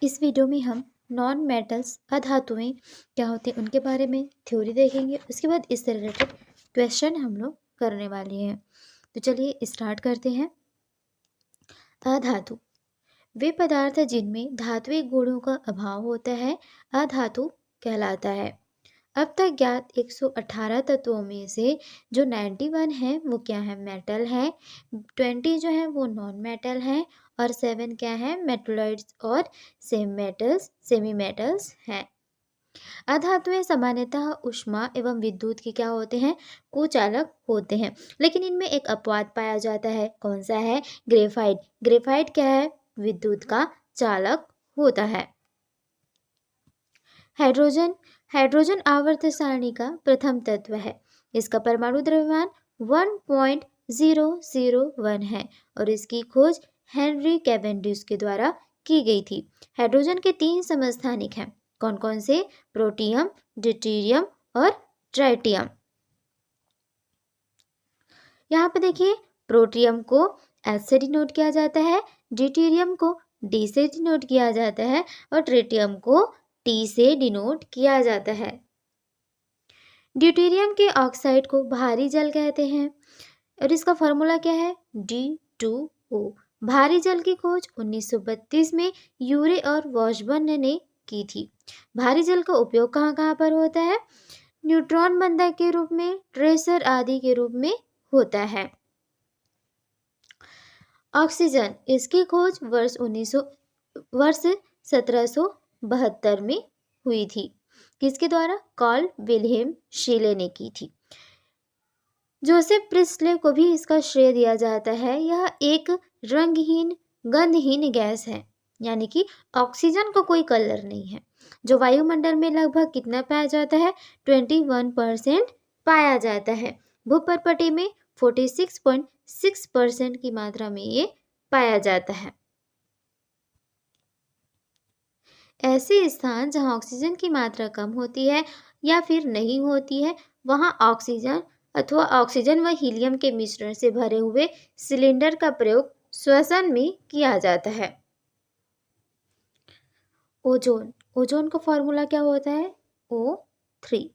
इस वीडियो में हम नॉन मेटल्स अधातुएं क्या होते हैं उनके बारे में थ्योरी देखेंगे। उसके बाद इससे रिलेटेड क्वेश्चन हम लोग करने वाले हैं। तो चलिए स्टार्ट करते हैं। अधातु वे पदार्थ जिनमें धात्विक गुणों का अभाव होता है अधातु कहलाता है। अब तक ज्ञात 118 तत्वों में से जो 91 है वो क्या है, मेटल है। 20 जो है वो नॉन मेटल है और 7 क्या है, मेटलॉइड्स और सेमी मेटल्स हैं। अधातुएं सामान्यतः ऊष्मा एवं विद्युत के क्या होते हैं, कुचालक होते हैं। लेकिन इनमें एक अपवाद पाया जाता है, कौन सा है, ग्रेफाइट। ग्रेफाइट क्या है, विद्युत का चालक होता है। हाइड्रोजन हाइड्रोजन आवर्त सारणी का प्रथम तत्व है। इसका परमाणु द्रव्यमान 1.001 है और इसकी खोज हेनरी कैवेंडिश के द्वारा की गई थी। हाइड्रोजन के 3 समस्थानिक हैं, कौन कौन से, प्रोटियम, ड्यूटेरियम और ट्राइटियम। यहाँ पे देखिए, प्रोटियम को एच से डिनोट किया जाता है, ड्यूटेरियम को डी से डिनोट किया जाता है और ट्रिटियम को टी से डिनोट किया जाता है। ड्यूटेरियम के ऑक्साइड को भारी जल कहते हैं और इसका फॉर्मूला क्या है, D2O। भारी जल की खोज 1932 में यूरे और वॉशबर्न ने की थी। भारी जल का उपयोग कहाँ कहाँ पर होता है, न्यूट्रॉन बंधक के रूप में, ट्रेसर आदि के रूप में होता है। ऑक्सीजन, इसकी खोज वर्ष 1772 में हुई थी। किसके द्वारा, कार्ल विल्हेम शीले ने की थी। जोसेफ प्रिस्टले को भी इसका श्रेय दिया जाता है। यह एक रंगहीन गंधहीन गैस है, यानी कि ऑक्सीजन का कोई कलर नहीं है, जो वायुमंडल में लगभग कितना पाया जाता है, 21% पाया जाता है। भूपर्पटी में 46.6% की मात्रा में ये पाया जाता है। ऐसे स्थान जहां ऑक्सीजन की मात्रा कम होती है या फिर नहीं होती है, वहां ऑक्सीजन अथवा ऑक्सीजन व हीलियम के मिश्रण से भरे हुए सिलेंडर का प्रयोग श्वसन में किया जाता है। ओजोन, ओजोन का फॉर्मूला क्या होता है, O3।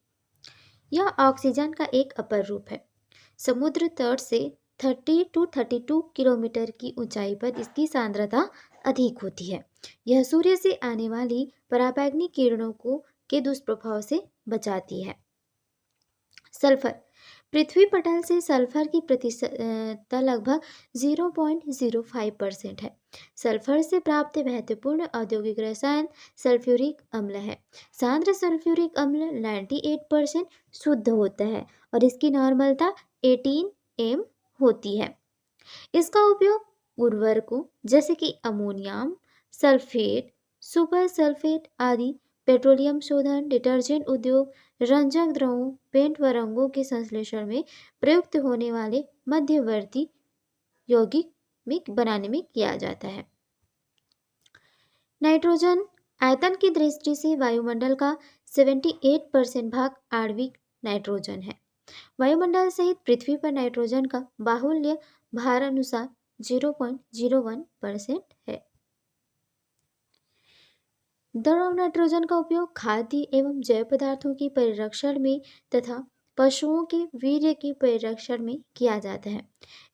यह ऑक्सीजन का एक अपर रूप है। समुद्र तट से 30 to 32 किलोमीटर की ऊंचाई पर इसकी सांद्रता अधिक होती है। यह सूर्य से आने वाली पराबैंगनी किरणों के दुष्प्रभाव से बचाती है। सल्फर, पृथ्वी पटल से सल्फर की प्रतिशतता लगभग 0.05% है। सल्फर से प्राप्त महत्वपूर्ण औद्योगिक रसायन सल्फ्यूरिक अम्ल है। सांद्र सल्फ्यूरिक अम्ल 98% शुद्ध होता है और इसकी नॉर्मलता 18 m होती है। इसका उपयोग उर्वरकों जैसे कि अमोनियम सल्फेट, सुपर सल्फेट आदि, पेट्रोलियम शोधन, डिटर्जेंट उद्योग, रंजक द्रवों, पेंट व रंगों के संश्लेषण में प्रयुक्त होने वाले मध्यवर्ती यौगिक बनाने में किया जाता है। नाइट्रोजन, आयतन की दृष्टि से वायुमंडल का 78% भाग आणविक नाइट्रोजन है। वायुमंडल सहित पृथ्वी पर नाइट्रोजन का बाहुल्य भार अनुसार 0.01% है। द्रव नाइट्रोजन का उपयोग खाद्य एवं जैव पदार्थों के परिरक्षण में तथा पशुओं के वीर्य के परिरक्षण में किया जाता है।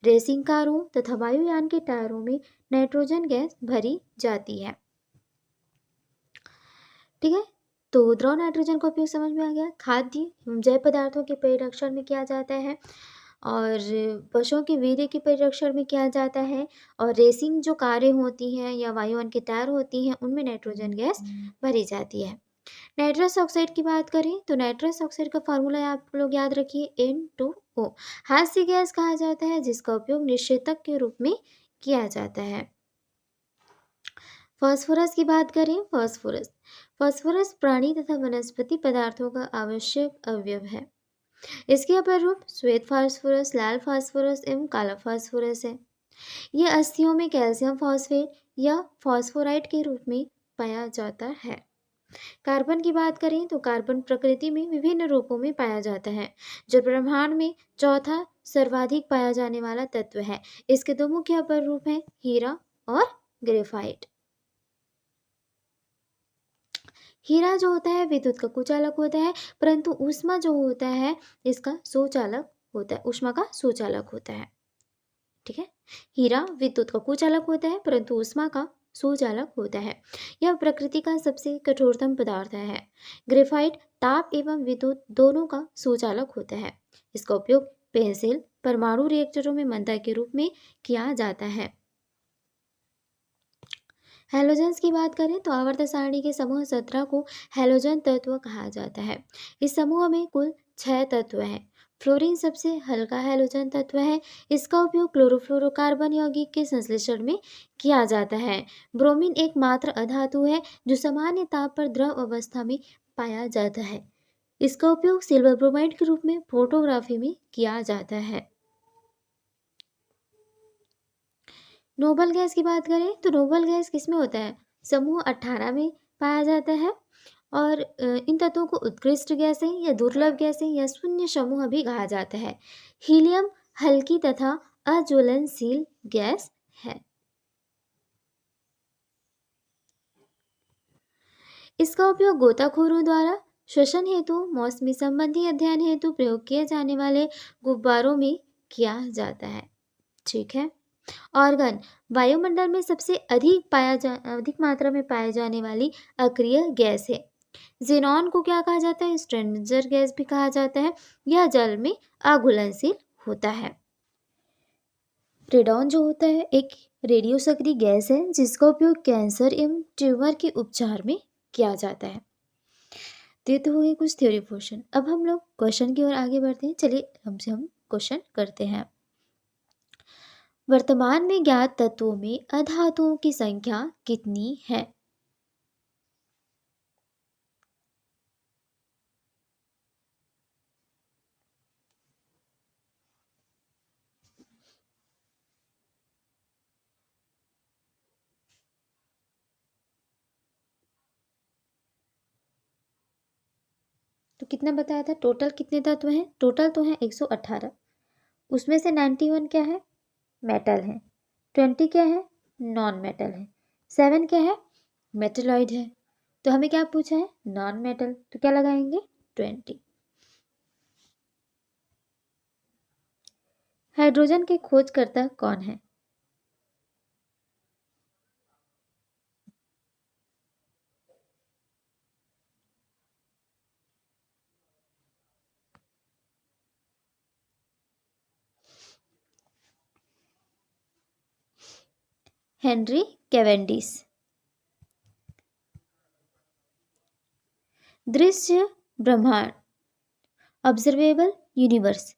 रेसिंग कारों तथा वायुयान के टायरों में नाइट्रोजन गैस भरी जाती है। ठीक है, तो द्रव नाइट्रोजन का उपयोग समझ में आ गया। खाद्य एवं जैव पदार्थों के परिरक्षण में किया जाता है और पशुओं के वीर्य के परिरक्षण में किया जाता है और रेसिंग जो कारें होती हैं या वायुयान के टायर होती हैं उनमें नाइट्रोजन गैस भरी जाती है। नाइट्रस ऑक्साइड की बात करें तो नाइट्रस ऑक्साइड का फार्मूला आप लोग याद रखिए, N2O। हास्य गैस कहा जाता है जिसका उपयोग निषेचक के रूप में किया जाता है। फास्फोरस की बात करें, फास्फोरस प्राणी तथा वनस्पति पदार्थों का आवश्यक अवयव है। इसके अपर रूप श्वेत फास्फोरस, लाल फास्फोरस एवं काला फास्फोरस है। यह अस्थियों में कैल्शियम फॉस्फेट या फॉस्फोराइड के रूप में पाया जाता है। कार्बन की बात करें तो कार्बन प्रकृति में विभिन्न रूपों में पाया जाता है, जो ब्रह्मांड में चौथा सर्वाधिक पाया जाने वाला तत्व है। इसके दो मुख्य अपर रूप हैं, हीरा और ग्रेफाइट। हीरा जो होता है विद्युत का कुचालक होता है, परंतु ऊष्मा जो होता है इसका सुचालक होता है, ऊष्मा का सुचालक होता है। ठीक है, हीरा विद्युत का कुचालक होता है परंतु ऊष्मा का सुचालक होता है। यह प्रकृति का सबसे कठोरतम पदार्थ है। ग्रेफाइट ताप एवं विद्युत दोनों का सुचालक होता है। इसका उपयोग पेंसिल परमाणु रिएक्टरों में मंदा के रूप में किया जाता है। हैलोजन्स की बात करें तो आवर्त सारणी के समूह 17 को हैलोजन तत्व कहा जाता है। इस समूह में कुल 6 तत्व हैं। फ्लोरीन सबसे हल्का हैलोजन तत्व है। इसका उपयोग क्लोरोफ्लोरोकार्बन यौगिक के संश्लेषण में किया जाता है। ब्रोमीन एकमात्र अधातु है जो सामान्य ताप पर द्रव अवस्था में पाया जाता है। इसका उपयोग सिल्वर ब्रोमाइड के रूप में फोटोग्राफी में किया जाता है। नोबल गैस की बात करें तो नोबल गैस किसमें होता है? समूह 18 में पाया जाता है और इन तत्वों को उत्कृष्ट गैसें या दुर्लभ गैसें या शून्य समूह भी कहा जाता है। हीलियम हल्की तथा अज्वलनशील गैस है। इसका उपयोग गोताखोरों द्वारा श्वसन हेतु, मौसमी संबंधी अध्ययन हेतु प्रयोग किए जाने वाले गुब्बारों में किया जाता है। ठीक है, ऑर्गन वायुमंडल में सबसे अधिक मात्रा में पाए जाने वाली अक्रिय गैस है। जेनॉन को क्या कहा जाता है? स्ट्रेंजर गैस भी कहा जाता है। यह जल में अघुलनशील होता है। रेडॉन जो होता है एक रेडियो सक्रिय गैस है जिसका उपयोग कैंसर एवं ट्यूमर के उपचार में किया जाता है। ये तो हो गए कुछ थ्योरी पोर्शन। अब हम लोग क्वेश्चन की ओर आगे बढ़ते हैं। चलिए हम क्वेश्चन करते हैं। वर्तमान में ज्ञात तत्वों में अधातुओं की संख्या कितनी है? तो कितना बताया था? टोटल कितने तत्व हैं? टोटल तो हैं 118। उसमें से 91 क्या है? मेटल है। 20 क्या है? नॉन मेटल है। 7 क्या है? मेटलॉइड है। तो हमें क्या पूछा है? Non metal. तो क्या लगाएंगे? 20। हाइड्रोजन के खोजकर्ता कौन है? Henry Cavendish. दृश्य ब्रह्मांड ऑब्जर्वेबल यूनिवर्स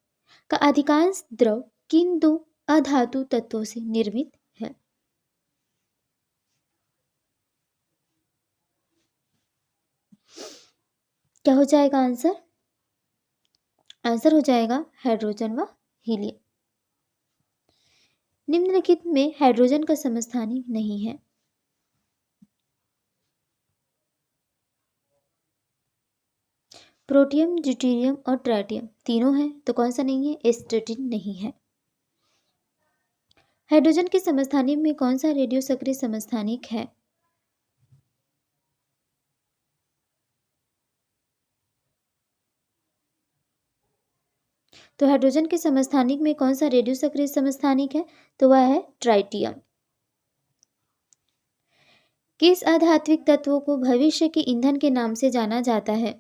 का अधिकांश द्रव किन दो अधातु तत्वों से निर्मित है? क्या हो जाएगा आंसर? आंसर हो जाएगा हाइड्रोजन व हीलियम। निम्नलिखित में हाइड्रोजन का समस्थानिक नहीं है। प्रोटियम, ड्यूटेरियम और ट्राइटियम तीनों हैं तो कौन सा नहीं है? एस्ट्रेटिन नहीं है। हाइड्रोजन के समस्थानिक में कौन सा रेडियो सक्रिय समस्थानिक है? तो हाइड्रोजन के समस्थानिक में कौन सा रेडियो सक्रिय समस्थानिक है? तो वह है ट्राइटियम। किस अधात्विक तत्वों को भविष्य के ईंधन के नाम से जाना जाता है?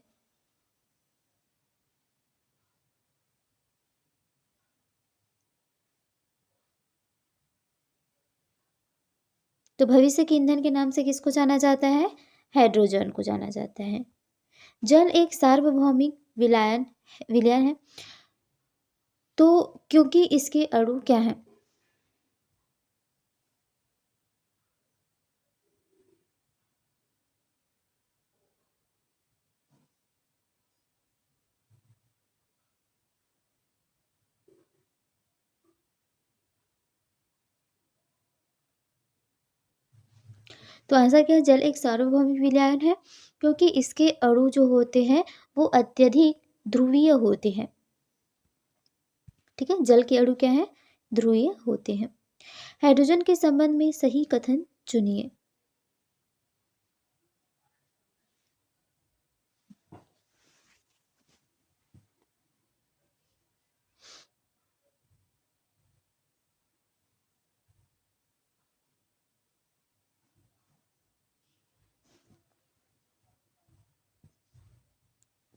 तो भविष्य के ईंधन के नाम से किसको जाना जाता है? हाइड्रोजन को जाना जाता है। जल एक सार्वभौमिक विलयन है तो क्योंकि इसके अणु क्या हैं? तो आंसर क्या है? जल एक सार्वभौमिक विलयन है क्योंकि इसके अणु जो होते हैं वो अत्यधिक ध्रुवीय होते हैं। ठीक है, जल के अणु क्या है? ध्रुवीय होते हैं। हाइड्रोजन के संबंध में सही कथन चुनिए।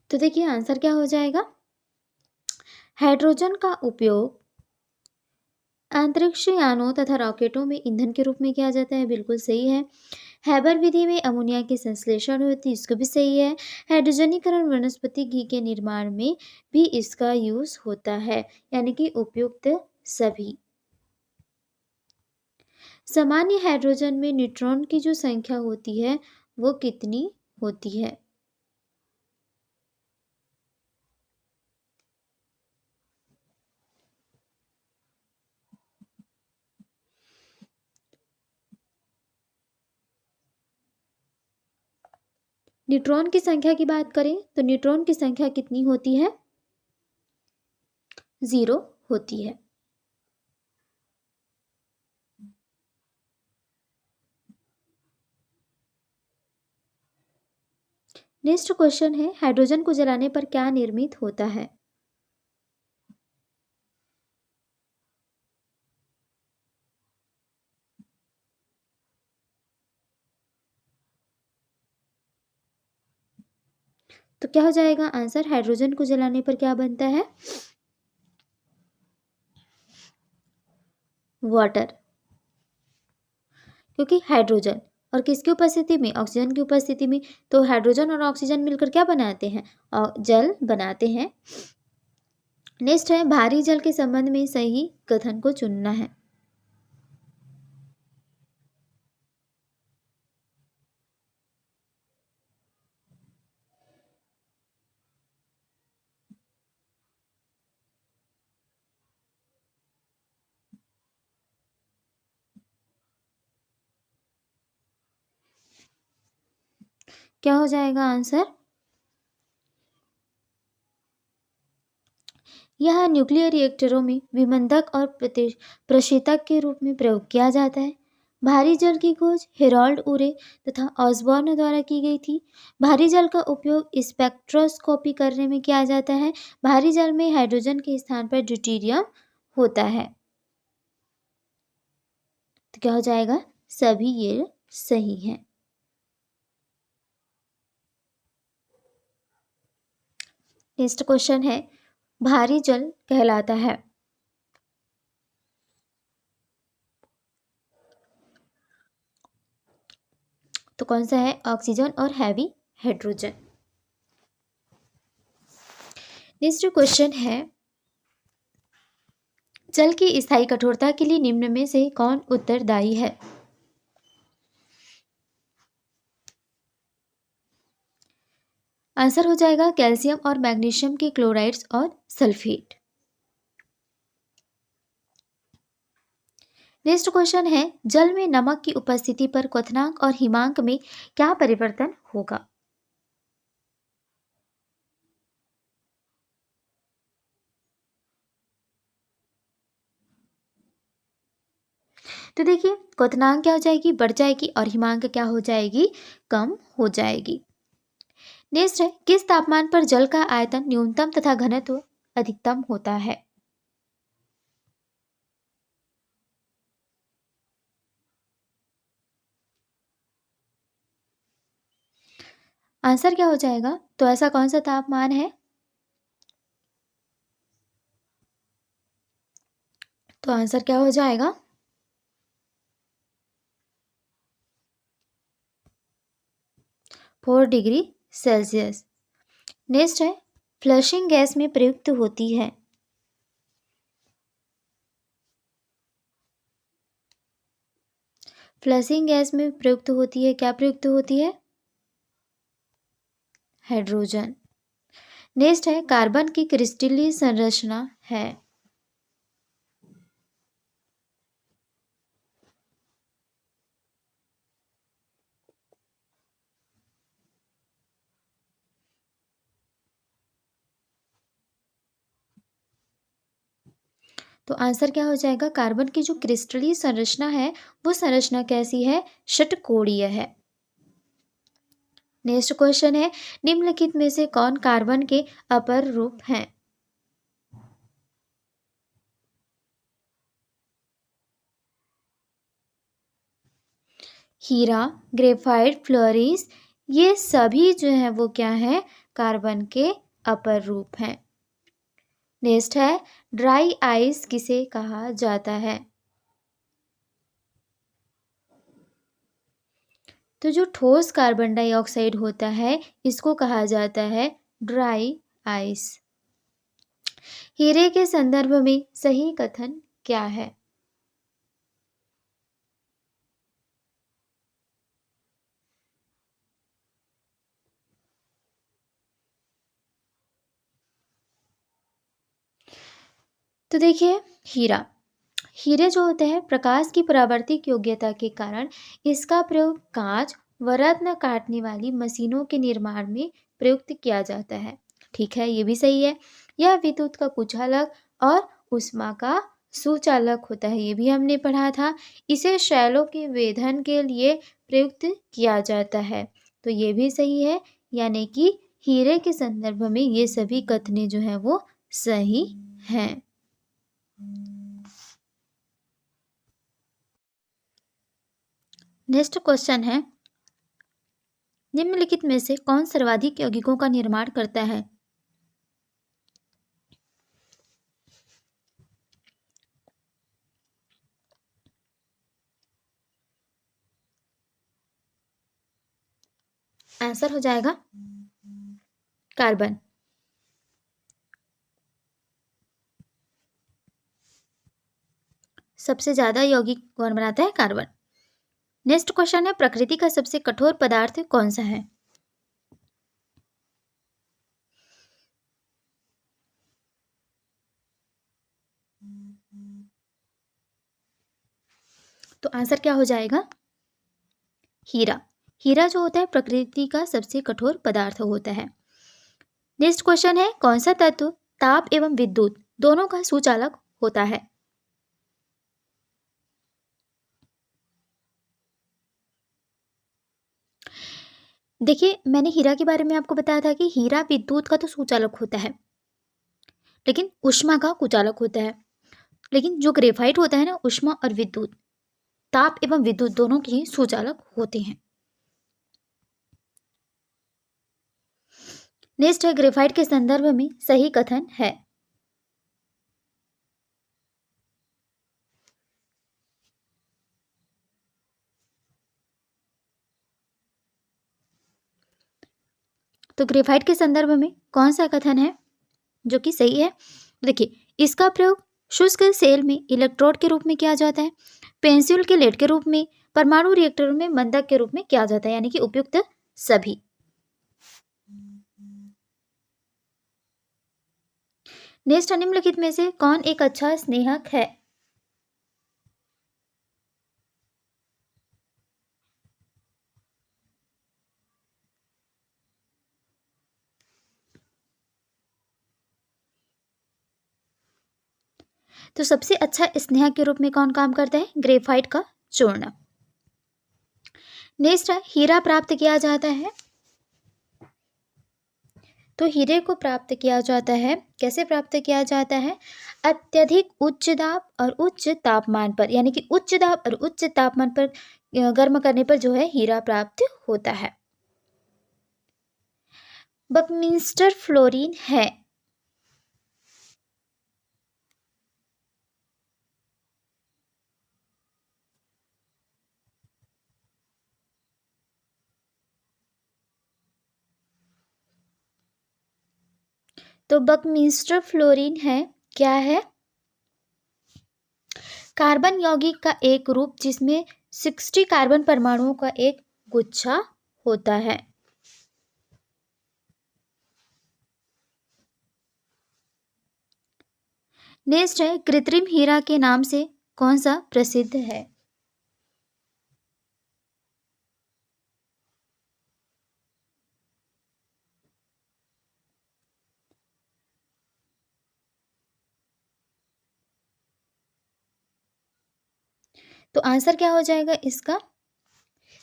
तो देखिए आंसर क्या हो जाएगा, हाइड्रोजन का उपयोग अंतरिक्ष यानों तथा रॉकेटों में ईंधन के रूप में किया जाता है, बिल्कुल सही है। हैबर विधि में अमोनिया की संश्लेषण होती है, इसको भी सही है। हाइड्रोजनीकरण वनस्पति घी के निर्माण में भी इसका यूज होता है, यानी कि उपयुक्त सभी। सामान्य हाइड्रोजन में न्यूट्रॉन की जो संख्या होती है वो कितनी होती है? न्यूट्रॉन की संख्या की बात करें तो न्यूट्रॉन की संख्या कितनी होती है? 0 होती है। नेक्स्ट क्वेश्चन है, हाइड्रोजन को जलाने पर क्या निर्मित होता है? तो क्या हो जाएगा आंसर, हाइड्रोजन को जलाने पर क्या बनता है? वाटर। क्योंकि हाइड्रोजन और किसकी उपस्थिति में, ऑक्सीजन की उपस्थिति में, तो हाइड्रोजन और ऑक्सीजन मिलकर क्या बनाते हैं, और जल बनाते हैं। नेक्स्ट है, भारी जल के संबंध में सही कथन को चुनना है। क्या हो जाएगा आंसर, यह न्यूक्लियर रिएक्टरों में विमंदक और प्रशीतक के रूप में प्रयोग किया जाता है। भारी जल की खोज हेरोल्ड उरे तथा ऑसबॉर्न द्वारा की गई थी। भारी जल का उपयोग स्पेक्ट्रोस्कोपी करने में किया जाता है। भारी जल में हाइड्रोजन के स्थान पर ड्यूटेरियम होता है। तो क्या हो जाएगा, सभी ये सही है। नेक्स्ट क्वेश्चन है, भारी जल कहलाता है। तो कौन सा है, ऑक्सीजन और हैवी हाइड्रोजन। नेक्स्ट क्वेश्चन है, जल की स्थायी कठोरता के लिए निम्न में से कौन उत्तरदायी है? आंसर हो जाएगा कैल्शियम और मैग्नीशियम के क्लोराइड्स और सल्फेट। नेक्स्ट क्वेश्चन है, जल में नमक की उपस्थिति पर क्वथनांक और हिमांक में क्या परिवर्तन होगा? तो देखिए क्वथनांक क्या हो जाएगी, बढ़ जाएगी, और हिमांक क्या हो जाएगी, कम हो जाएगी। नेक्स्ट है, किस तापमान पर जल का आयतन न्यूनतम तथा घनत्व अधिकतम होता है? आंसर क्या हो जाएगा, तो ऐसा कौन सा तापमान है? तो आंसर क्या हो जाएगा, 4 डिग्री सेल्सियस। नेक्स्ट है, फ्लशिंग गैस में प्रयुक्त होती है। फ्लशिंग गैस में प्रयुक्त होती है, क्या प्रयुक्त होती है, हाइड्रोजन। नेक्स्ट है, कार्बन की क्रिस्टलीय संरचना है। तो आंसर क्या हो जाएगा, कार्बन की जो क्रिस्टलीय संरचना है वो संरचना कैसी है, षटकोणीय है। नेक्स्ट क्वेश्चन है, निम्नलिखित में से कौन कार्बन के अपर रूप हैं? हीरा, ग्रेफाइट, फ्लोरीस, ये सभी जो है वो क्या है, कार्बन के अपर रूप हैं। नेक्स्ट है, ड्राई आइस किसे कहा जाता है? तो जो ठोस कार्बन डाइऑक्साइड होता है इसको कहा जाता है ड्राई आइस। हीरे के संदर्भ में सही कथन क्या है? तो देखिए, हीरे जो होते हैं प्रकाश की परावर्तित योग्यता के कारण इसका प्रयोग कांच व रत्न काटने वाली मशीनों के निर्माण में प्रयुक्त किया जाता है। ठीक है, ये भी सही है। यह विद्युत का कुचालक और ऊष्मा का सुचालक होता है, ये भी हमने पढ़ा था। इसे शैलों के वेधन के लिए प्रयुक्त किया जाता है, तो ये भी सही है। यानी कि हीरे के संदर्भ में ये सभी कथनें जो है वो सही हैं। नेक्स्ट क्वेश्चन है, निम्नलिखित में से कौन सर्वाधिक यौगिकों का निर्माण करता है? आंसर हो जाएगा कार्बन। सबसे ज्यादा यौगिक कौन बनाता है? कार्बन। नेक्स्ट क्वेश्चन है, प्रकृति का सबसे कठोर पदार्थ कौन सा है? तो आंसर क्या हो जाएगा? हीरा। हीरा जो होता है प्रकृति का सबसे कठोर पदार्थ होता है। नेक्स्ट क्वेश्चन है, कौन सा तत्व ताप एवं विद्युत दोनों का सुचालक होता है? देखिए, मैंने हीरा के बारे में आपको बताया था कि हीरा विद्युत का तो सुचालक होता है, लेकिन ऊष्मा का कुचालक होता है। लेकिन जो ग्रेफाइट होता है ना, ऊष्मा और विद्युत, ताप एवं विद्युत दोनों के ही सुचालक होते हैं। नेक्स्ट है, ग्रेफाइट के संदर्भ में सही कथन है। तो ग्रेफाइट के संदर्भ में कौन सा कथन है जो कि सही है? देखिए, इसका प्रयोग शुष्क सेल में इलेक्ट्रोड के रूप में किया जाता है, पेंसिल के लेड के रूप में, परमाणु रिएक्टर में मंदक के रूप में किया जाता है, यानी कि उपयुक्त सभी। नेक्स्ट, निम्नलिखित में से कौन एक अच्छा स्नेहक है? तो सबसे अच्छा स्नेहक के रूप में कौन काम करता है? ग्रेफाइट का चूर्ण। नेक्स्ट है, हीरा प्राप्त किया जाता है। तो हीरे को प्राप्त किया जाता है, कैसे प्राप्त किया जाता है? अत्यधिक उच्च दाब और उच्च तापमान पर, यानी कि उच्च दाब और उच्च तापमान पर गर्म करने पर जो है हीरा प्राप्त होता है। बकमिंस्टर फ्लोरीन है। तो बकमिंस्टर फ्लोरीन है, क्या है? कार्बन यौगिक का एक रूप जिसमें 60 कार्बन परमाणुओं का एक गुच्छा होता है। नेक्स्ट है, कृत्रिम हीरा के नाम से कौन सा प्रसिद्ध है? तो आंसर क्या हो जाएगा इसका?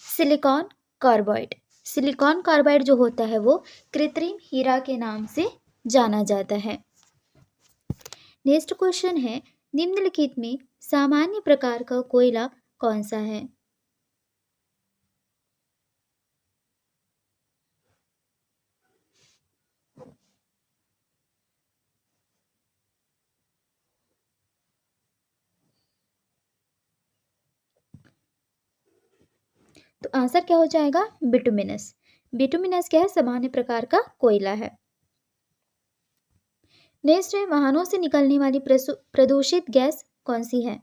Silicon carbide. सिलिकॉन कार्बाइड जो होता है वो कृत्रिम हीरा के नाम से जाना जाता है। नेक्स्ट क्वेश्चन है, निम्नलिखित में सामान्य प्रकार का कोयला कौन सा है? तो आंसर क्या हो जाएगा? बिटुमिनस। बिटुमिनस क्या है? सामान्य प्रकार का कोयला है। नेक्स्ट है, वाहनों से निकलने वाली प्रदूषित गैस कौन सी है?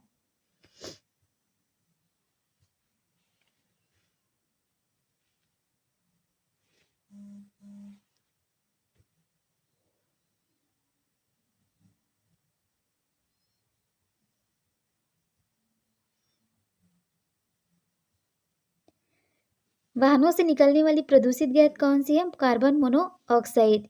वाहनों से निकलने वाली प्रदूषित गैस कौन सी है? Carbon monoxide.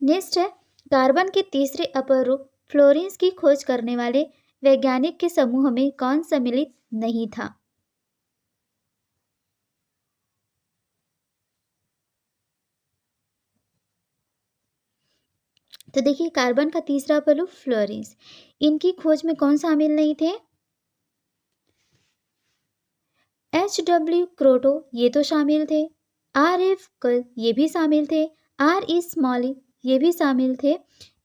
नेक्स्ट है, कार्बन के तीसरे अपर रूप फ्लोरीन्स की खोज करने वाले वैज्ञानिक के समूह में कौन सम्मिलित नहीं था? तो देखिए, कार्बन का तीसरा अपर रूप फ्लोरीन्स, इनकी खोज में कौन शामिल नहीं थे? HW क्रोटो ये तो शामिल थे, RF कल ये भी शामिल थे, RE स्मॉली ये भी शामिल थे,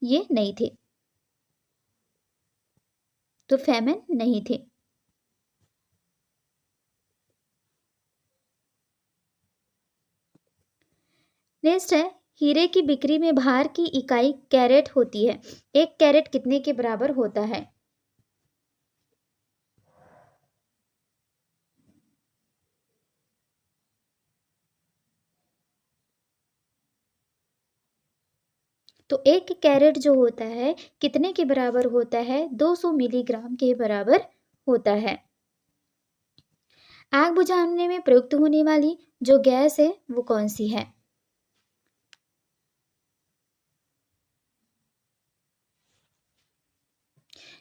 ये नहीं थे। तो फेमन नहीं थे। नेक्स्ट है, हीरे की बिक्री में भार की इकाई कैरेट होती है। एक कैरेट कितने के बराबर होता है? तो एक कैरेट जो होता है कितने के बराबर होता है? 200 मिलीग्राम के बराबर होता है। आग बुझाने में प्रयुक्त होने वाली जो गैस है वो कौन सी है?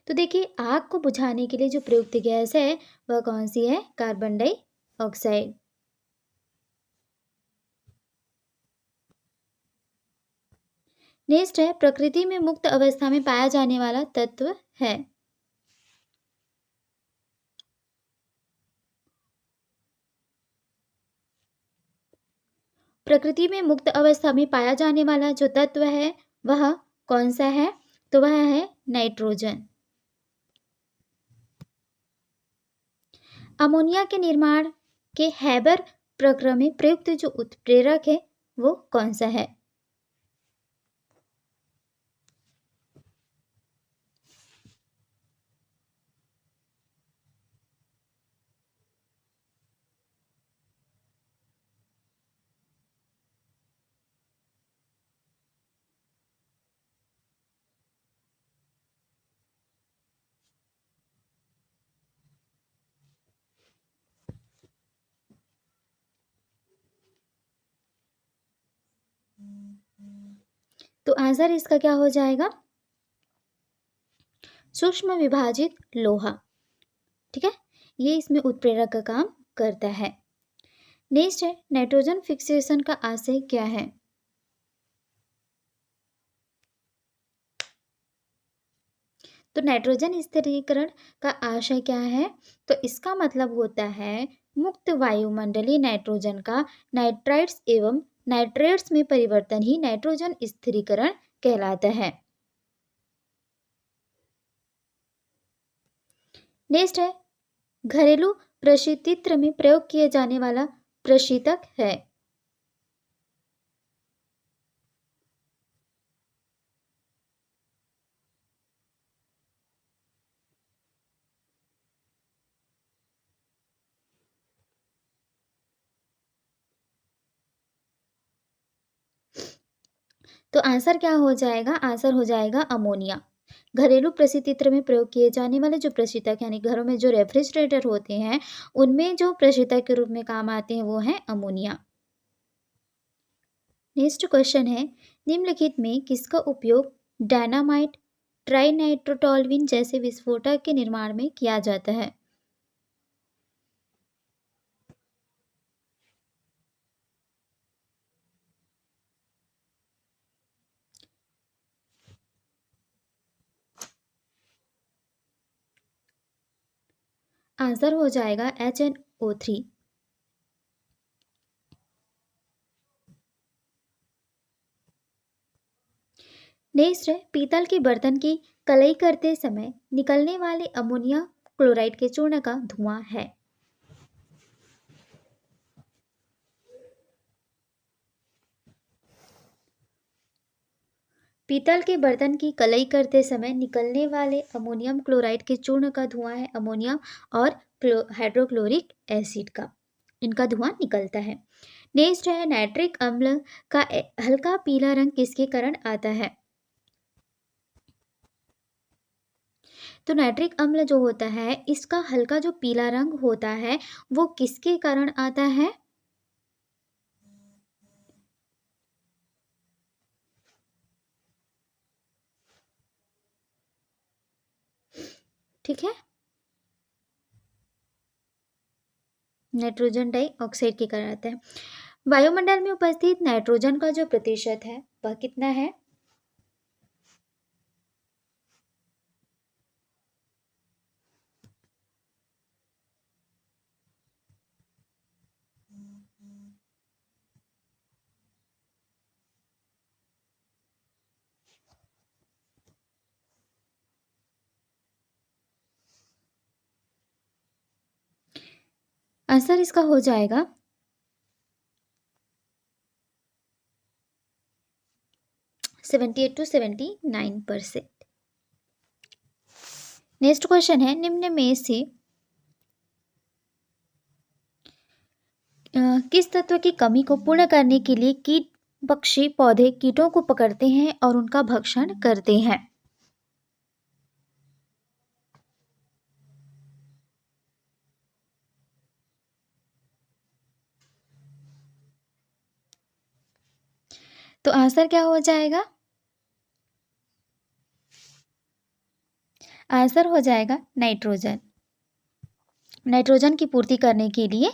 तो देखिए, आग को बुझाने के लिए जो प्रयुक्त गैस है वह कौन सी है? Carbon dioxide. नेक्स्ट है, प्रकृति में मुक्त अवस्था में पाया जाने वाला तत्व है। प्रकृति में मुक्त अवस्था में पाया जाने वाला जो तत्व है वह कौन सा है? तो वह है नाइट्रोजन। अमोनिया के निर्माण के हैबर प्रक्रम में प्रयुक्त जो उत्प्रेरक है वो कौन सा है? तो आंसर इसका क्या हो जाएगा? सूक्ष्म विभाजित लोहा। ठीक है, ये इसमें उत्प्रेरक का काम करता है। नेक्स्ट है, नाइट्रोजन फिक्सेशन का आशय क्या है? तो नाइट्रोजन स्थिरीकरण का आशय क्या है? तो इसका मतलब होता है मुक्त वायुमंडलीय नाइट्रोजन का नाइट्राइट्स एवं नाइट्रेट्स में परिवर्तन ही नाइट्रोजन स्थिरीकरण कहलाता है। नेक्स्ट है, घरेलू प्रशीतित्र में प्रयोग किए जाने वाला प्रशीतक है। तो आंसर क्या हो जाएगा? आंसर हो जाएगा अमोनिया। घरेलू प्रशीतित्र में प्रयोग किए जाने वाले जो प्रशीतक यानी घरों में जो रेफ्रिजरेटर होते हैं उनमें जो प्रशीतक के रूप में काम आते हैं वो है अमोनिया। नेक्स्ट क्वेश्चन है, निम्नलिखित में किसका उपयोग डायनामाइट, ट्राइनाइट्रोटोल्यूइन जैसे विस्फोटक के निर्माण में किया जाता है? आंसर हो जाएगा HNO3। नेक्स्ट है पीतल के बर्तन की कलई करते समय निकलने वाले अमोनिया क्लोराइड के चूर्ण का धुआं है। पीतल के बर्तन की कलई करते समय निकलने वाले अमोनियम क्लोराइड के चूर्ण का धुआं है अमोनियम और हाइड्रोक्लोरिक एसिड का, इनका धुआं निकलता है। नेक्स्ट है नाइट्रिक अम्ल का हल्का पीला रंग किसके कारण आता है? तो नाइट्रिक अम्ल जो होता है इसका हल्का जो पीला रंग होता है वो किसके कारण आता है? ठीक है, नाइट्रोजन डाइऑक्साइड के कारण आता है। वायुमंडल में उपस्थित नाइट्रोजन का जो प्रतिशत है वह कितना है? आंसर इसका हो जाएगा 78 to 79%। नेक्स्ट क्वेश्चन है निम्न में से किस तत्व की कमी को पूर्ण करने के लिए कीट पक्षी पौधे कीटों को पकड़ते हैं और उनका भक्षण करते हैं? तो आंसर क्या हो जाएगा? आंसर हो जाएगा नाइट्रोजन। नाइट्रोजन की पूर्ति करने के लिए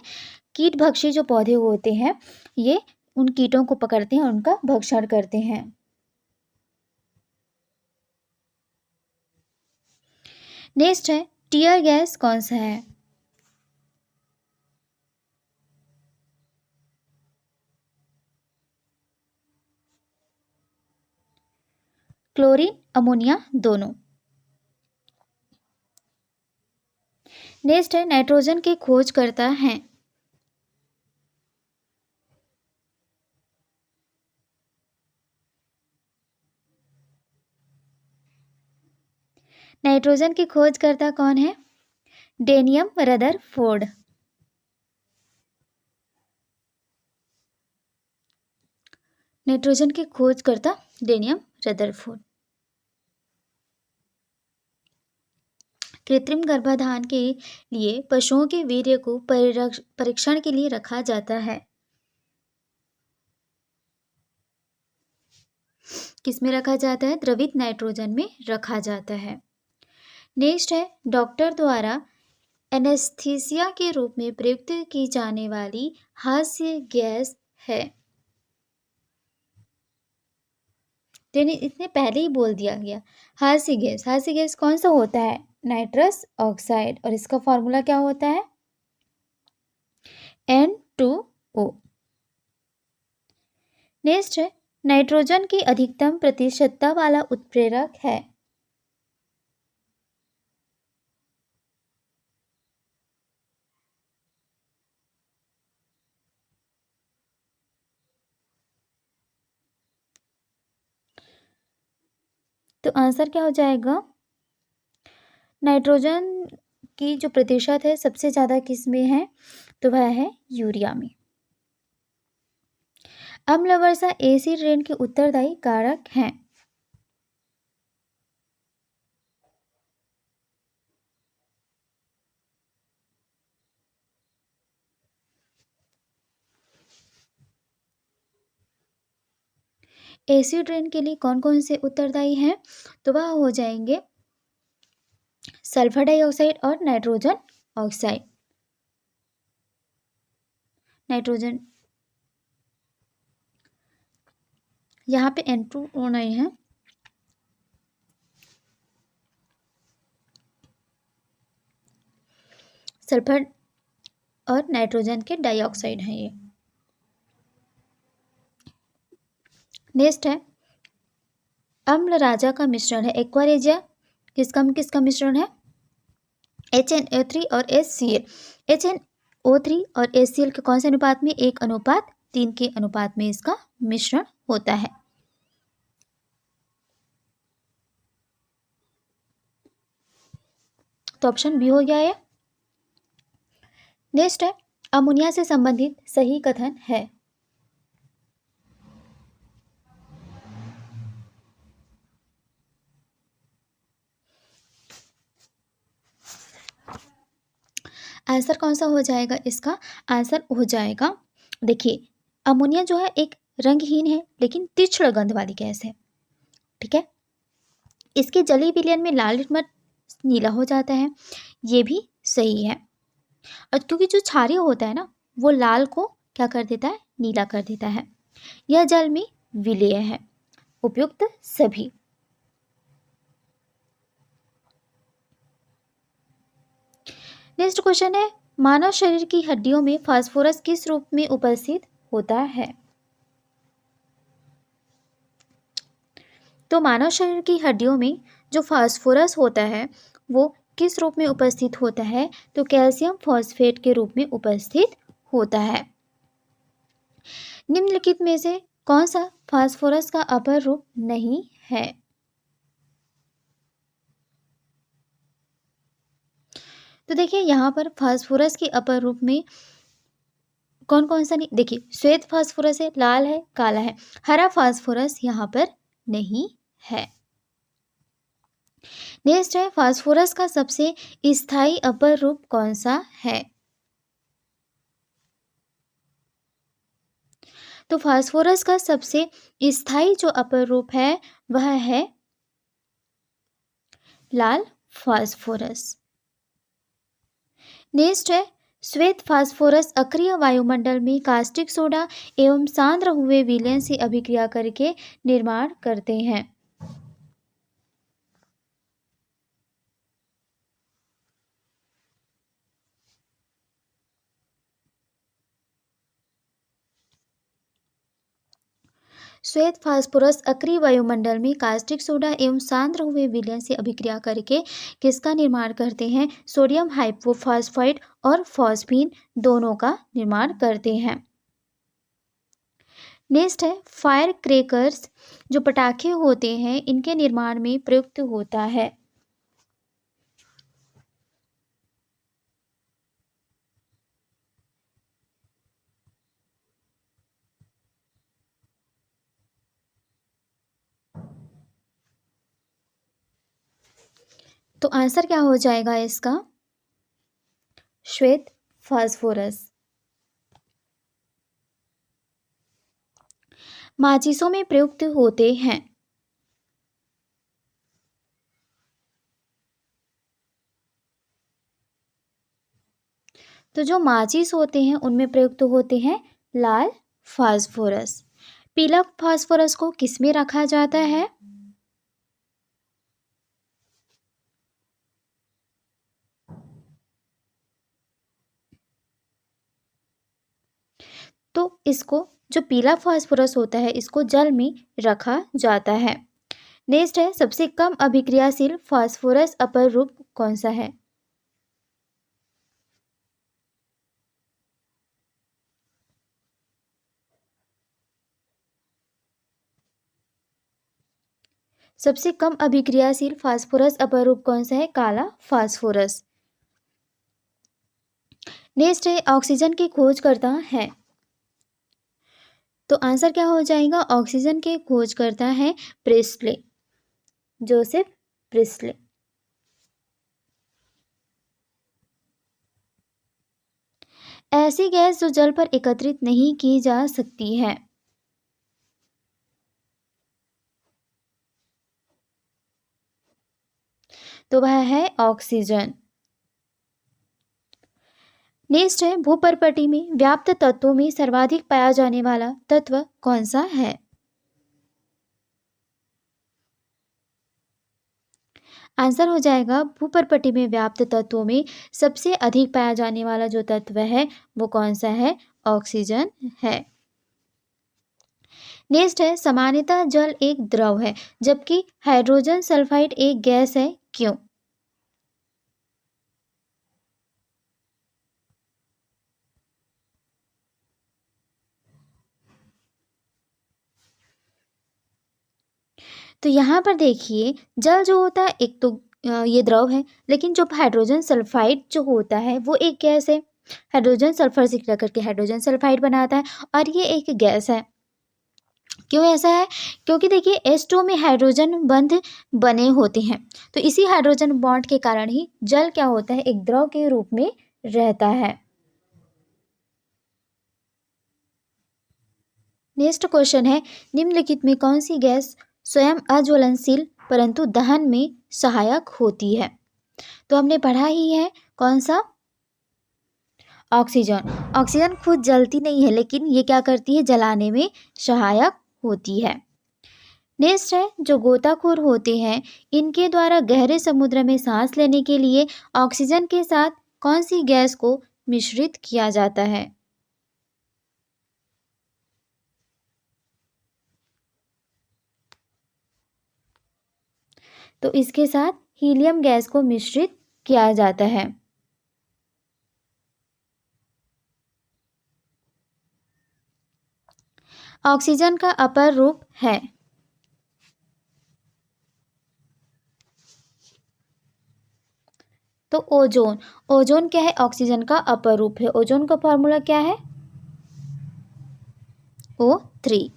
कीट भक्षी जो पौधे होते हैं ये उन कीटों को पकड़ते हैं और उनका भक्षण करते हैं। नेक्स्ट है टीयर गैस कौन सा है? क्लोरीन अमोनिया दोनों। नेक्स्ट है नाइट्रोजन के खोज करता है। नाइट्रोजन की खोज करता कौन है? Denim Rutherford. नाइट्रोजन की खोज करता डेनियम रदरफोर्ड। कृत्रिम गर्भाधान के लिए पशुओं के वीर्य को परीक्षण के लिए रखा जाता है। किसमें रखा जाता है? द्रवित नाइट्रोजन में रखा जाता है। नेक्स्ट है डॉक्टर द्वारा एनेस्थीसिया के रूप में प्रयुक्त की जाने वाली हास्य गैस है। इसने पहले ही बोल दिया गया हास्य गैस। हास्य गैस कौन सा होता है? नाइट्रस ऑक्साइड, और इसका फॉर्मूला क्या होता है? N2O। नेक्स्ट है नाइट्रोजन की अधिकतम प्रतिशतता वाला उत्प्रेरक है। तो आंसर क्या हो जाएगा? नाइट्रोजन की जो प्रतिशत है सबसे ज़्यादा किस में है? तो वह है यूरिया में। अम्ल वर्षा एसिड रेन के उत्तरदायी कारक हैं। एसिड रेन के लिए कौन कौन से उत्तरदायी हैं? तो वह हो जाएंगे सल्फर डाइऑक्साइड और नाइट्रोजन ऑक्साइड। नाइट्रोजन यहाँ पे N2O नहीं है, सल्फर और नाइट्रोजन के डाइऑक्साइड हैं ये। नेक्स्ट है अम्ल राजा का मिश्रण है। एक्वारेजिया किसका मिश्रण है? HNO3 और HCl। HNO3 और HCl के कौन से अनुपात में? 1:3 के अनुपात में इसका मिश्रण होता है। तो ऑप्शन बी हो गया है। नेक्स्ट है, अमोनिया से संबंधित सही कथन है। आंसर कौन सा हो जाएगा? इसका आंसर हो जाएगा, देखिए अमोनिया जो है एक रंगहीन है लेकिन तीक्ष्ण गंध वाली गैस है, ठीक है। इसके जलीय विलयन में लाल लिटमस नीला हो जाता है, ये भी सही है। और क्योंकि जो क्षारीय होता है ना वो लाल को क्या कर देता है? नीला कर देता है। यह जल में विलेय है। उपयुक्त सभी। नेक्स्ट क्वेश्चन है, मानव शरीर की हड्डियों में फास्फोरस किस रूप में उपस्थित होता है? तो मानव शरीर की हड्डियों में जो फास्फोरस होता है वो किस रूप में उपस्थित होता है? तो कैल्शियम फॉस्फेट के रूप में उपस्थित होता है। निम्नलिखित में से कौन सा फास्फोरस का अपर रूप नहीं है? तो देखिए यहाँ पर फास्फोरस के अपर रूप में कौन कौन सा नहीं, देखिए श्वेत फास्फोरस है, लाल है, काला है। हरा फास्फोरस यहाँ पर नहीं है। नेक्स्ट है, फास्फोरस का सबसे स्थायी अपर रूप कौन सा है? तो फास्फोरस का सबसे स्थायी जो अपर रूप है वह है लाल फास्फोरस। नेक्स्ट है, श्वेत फास्फोरस अक्रिय वायुमंडल में कास्टिक सोडा एवं सांद्र हुए विलयन से अभिक्रिया करके निर्माण करते हैं। श्वेत फास्फोरस अक्रिय वायुमंडल में कास्टिक सोडा एवं सांद्र हुए विलयन से अभिक्रिया करके किसका निर्माण करते हैं? सोडियम हाइपोफॉस्फाइड और फॉस्फीन दोनों का निर्माण करते हैं। नेक्स्ट है, फायर क्रैकर्स जो पटाखे होते हैं इनके निर्माण में प्रयुक्त होता है। तो आंसर क्या हो जाएगा इसका? श्वेत फास्फोरस। माचिसों में प्रयुक्त होते हैं। तो जो माचिस होते हैं उनमें प्रयुक्त होते हैं लाल फास्फोरस। पीला फास्फोरस को किस में रखा जाता है? तो इसको जो पीला फास्फोरस होता है इसको जल में रखा जाता है। नेक्स्ट है, सबसे कम अभिक्रियाशील फास्फोरस अपर रूप कौन सा है? सबसे कम अभिक्रियाशील फास्फोरस अपर रूप कौन सा है? काला फास्फोरस। नेक्स्ट है, ऑक्सीजन की खोज करता है। तो आंसर क्या हो जाएगा? ऑक्सीजन के खोज करता है प्रिस्टले, जोसेफ प्रिस्टले। ऐसी गैस जो जल पर एकत्रित नहीं की जा सकती है। तो वह है ऑक्सीजन। नेक्स्ट है, भूपर्पटी में व्याप्त तत्वों में सर्वाधिक पाया जाने वाला तत्व कौन सा है? आंसर हो जाएगा, भूपर्पटी में व्याप्त तत्वों में सबसे अधिक पाया जाने वाला जो तत्व है वो कौन सा है? ऑक्सीजन है। नेक्स्ट है सामान्यतः जल एक द्रव है जबकि हाइड्रोजन सल्फाइड एक गैस है, क्यों? तो यहाँ पर देखिए, जल जो होता है एक तो ये द्रव है, लेकिन जो हाइड्रोजन सल्फाइड जो होता है वो एक गैस है। हाइड्रोजन सल्फर से क्या करके हाइड्रोजन सल्फाइड बनाता है और ये एक गैस है। क्यों ऐसा है? क्योंकि देखिए H2 में हाइड्रोजन बंध बने होते हैं, तो इसी हाइड्रोजन बॉन्ड के कारण ही जल क्या होता है, एक द्रव के रूप में रहता है। नेक्स्ट क्वेश्चन है, निम्नलिखित में कौन सी गैस स्वयं अज्वलनशील परंतु दहन में सहायक होती है? तो हमने पढ़ा ही है, कौन सा? ऑक्सीजन। ऑक्सीजन खुद जलती नहीं है, लेकिन ये क्या करती है, जलाने में सहायक होती है। नेक्स्ट है, जो गोताखोर होते हैं इनके द्वारा गहरे समुद्र में सांस लेने के लिए ऑक्सीजन के साथ कौन सी गैस को मिश्रित किया जाता है? तो इसके साथ हीलियम गैस को मिश्रित किया जाता है। ऑक्सीजन का अपर रूप है। तो ओजोन। ओजोन क्या है, ऑक्सीजन का अपर रूप है। ओजोन का फॉर्मूला क्या है, O3।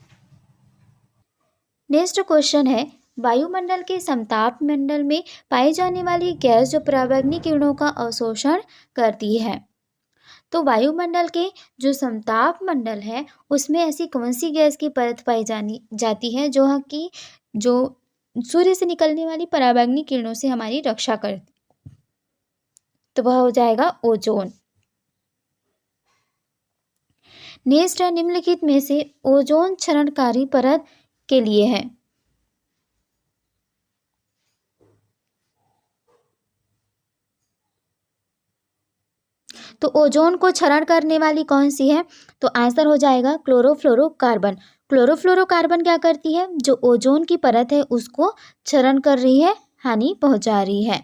नेक्स्ट क्वेश्चन है, वायुमंडल के समताप मंडल में पाई जाने वाली गैस जो पराबैंगनी किरणों का अवशोषण करती है। तो वायुमंडल के जो समताप मंडल है उसमें ऐसी कौन सी गैस की परत पाई जाती है जो सूर्य से निकलने वाली पराबैंगनी किरणों से हमारी रक्षा करती? तो वह हो जाएगा ओजोन। नेक्स्ट है, निम्नलिखित में से ओजोन क्षरणकारी परत के लिए है? तो ओजोन को क्षरण करने वाली कौन सी है? तो आंसर हो जाएगा क्लोरोफ्लोरोकार्बन। क्लोरोफ्लोरोकार्बन क्या करती है, जो ओजोन की परत है उसको क्षरण कर रही है, हानि पहुंचा रही है।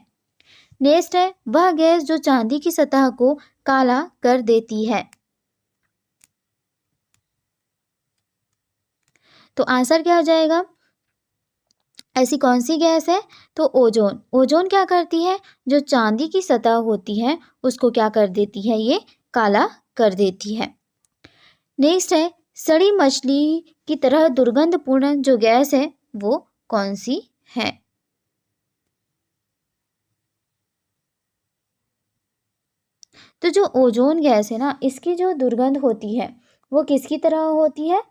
नेक्स्ट है, वह गैस जो चांदी की सतह को काला कर देती है। तो आंसर क्या हो जाएगा, ऐसी कौन सी गैस है? तो ओजोन। ओजोन क्या करती है, जो चांदी की सतह होती है उसको क्या कर देती है, ये काला कर देती है। नेक्स्ट है, सड़ी मछली की तरह दुर्गंधपूर्ण जो गैस है वो कौन सी है? तो जो ओजोन गैस है ना, इसकी जो दुर्गंध होती है वो किसकी तरह होती है?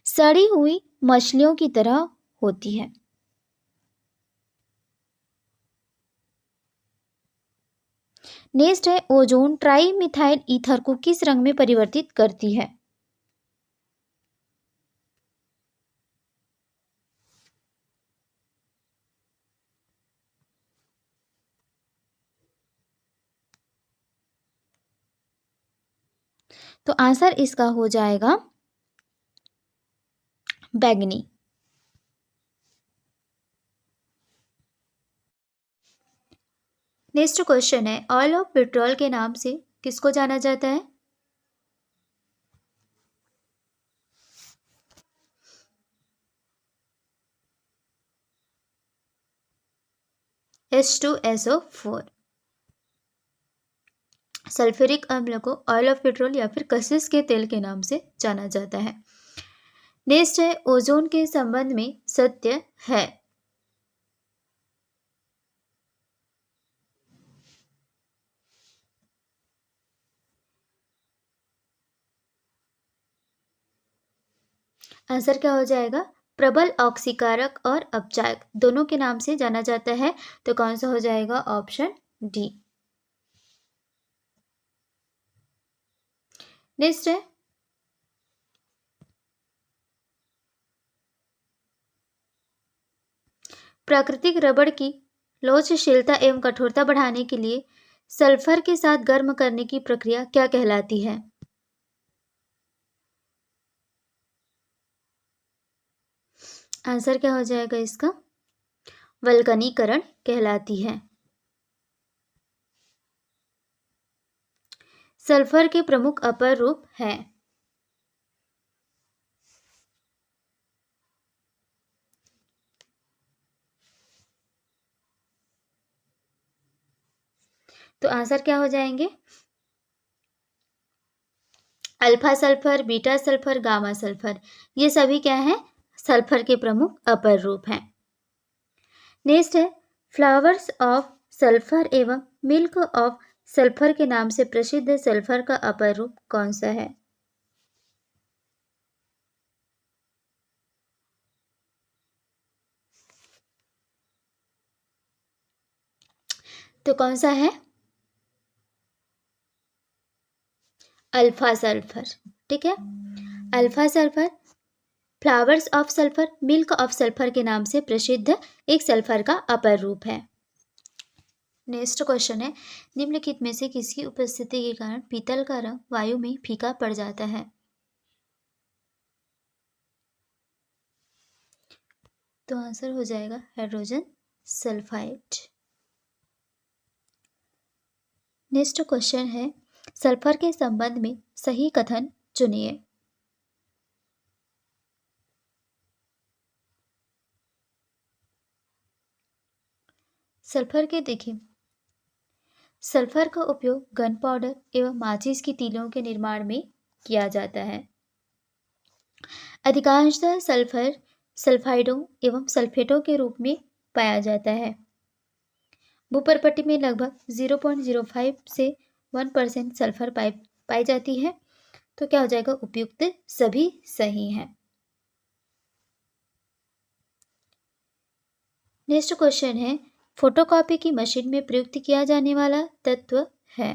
सड़ी हुई मछलियों की तरह होती है। नेक्स्ट है, ओजोन ट्राई मिथाइल ईथर को किस रंग में परिवर्तित करती है? तो आंसर इसका हो जाएगा बैंगनी। नेक्स्ट क्वेश्चन है, ऑयल ऑफ पेट्रोल के नाम से किसको जाना जाता है? H2SO4। सल्फ्यूरिक अम्ल को ऑयल ऑफ पेट्रोल या फिर कशिश के तेल के नाम से जाना जाता है। नेक्स्ट है, ओजोन के संबंध में सत्य है। आंसर क्या हो जाएगा, प्रबल ऑक्सीकारक और अपचायक दोनों के नाम से जाना जाता है। तो कौन सा हो जाएगा, ऑप्शन डी। नेक्स्ट है, प्राकृतिक रबड़ की लोचशीलता एवं कठोरता बढ़ाने के लिए सल्फर के साथ गर्म करने की प्रक्रिया क्या कहलाती है? आंसर क्या हो जाएगा इसका? वल्कनीकरण कहलाती है। सल्फर के प्रमुख अपर रूप हैं। तो आंसर क्या हो जाएंगे? Alpha sulphur, beta sulphur, gamma sulphur, ये सभी क्या हैं? सल्फर के प्रमुख अपर रूप हैं। नेक्स्ट है फ्लावर्स ऑफ सल्फर एवं मिल्क ऑफ सल्फर के नाम से प्रसिद्ध सल्फर का अपर रूप कौन सा है? तो कौन सा है? Alpha sulphur. ठीक है, alpha sulphur flowers of sulphur, milk of sulphur के नाम से प्रसिद्ध एक सल्फर का अपर रूप है। नेक्स्ट क्वेश्चन है निम्नलिखित में से किसकी उपस्थिति के कारण पीतल का रंग वायु में फीका पड़ जाता है? तो आंसर हो जाएगा हाइड्रोजन सल्फाइड। नेक्स्ट क्वेश्चन है सल्फर के संबंध में सही कथन चुनिए। सल्फर के देखिए, सल्फर का उपयोग गन पाउडर एवं माचिस की तीलियों के निर्माण में किया जाता है। अधिकांशतः सल्फर सल्फाइडों एवं सल्फेटों के रूप में पाया जाता है। भूपरपट्टी में लगभग 0.05 से 1% सल्फर पाई जाती है। तो क्या हो जाएगा? उपयुक्त सभी सही हैं। नेक्स्ट क्वेश्चन है फोटोकॉपी की मशीन में प्रयुक्त किया जाने वाला तत्व है।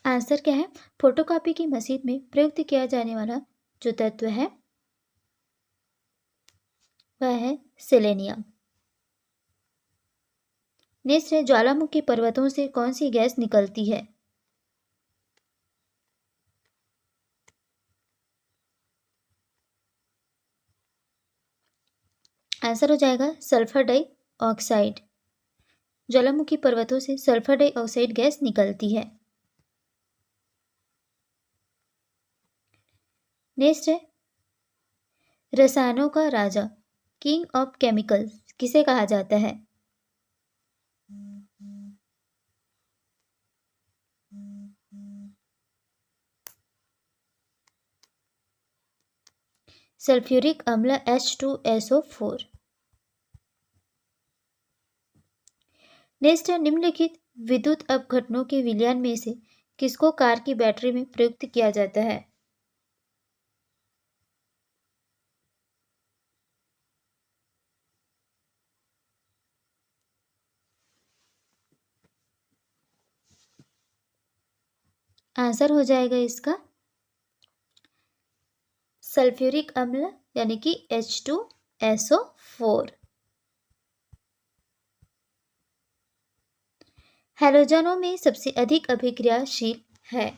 आंसर क्या है? फोटोकॉपी की मशीन में प्रयुक्त किया जाने वाला जो तत्व है वह है सेलेनियम। नेक्स्ट है ज्वालामुखी पर्वतों से कौन सी गैस निकलती है? आंसर हो जाएगा सल्फर डाइऑक्साइड। ज्वालामुखी पर्वतों से सल्फर डाइऑक्साइड गैस निकलती है। नेक्स्ट है रसायनों का राजा, किंग ऑफ केमिकल्स किसे कहा जाता है? सल्फ्यूरिक अम्ल H2SO4। नेक्स्ट है निम्नलिखित विद्युत अपघटनों के विलयन में से किसको कार की बैटरी में प्रयुक्त किया जाता है? आंसर हो जाएगा इसका सल्फ्यूरिक अम्ल यानी कि H2SO4। हैलोजनों में सबसे अधिक अभिक्रियाशील है।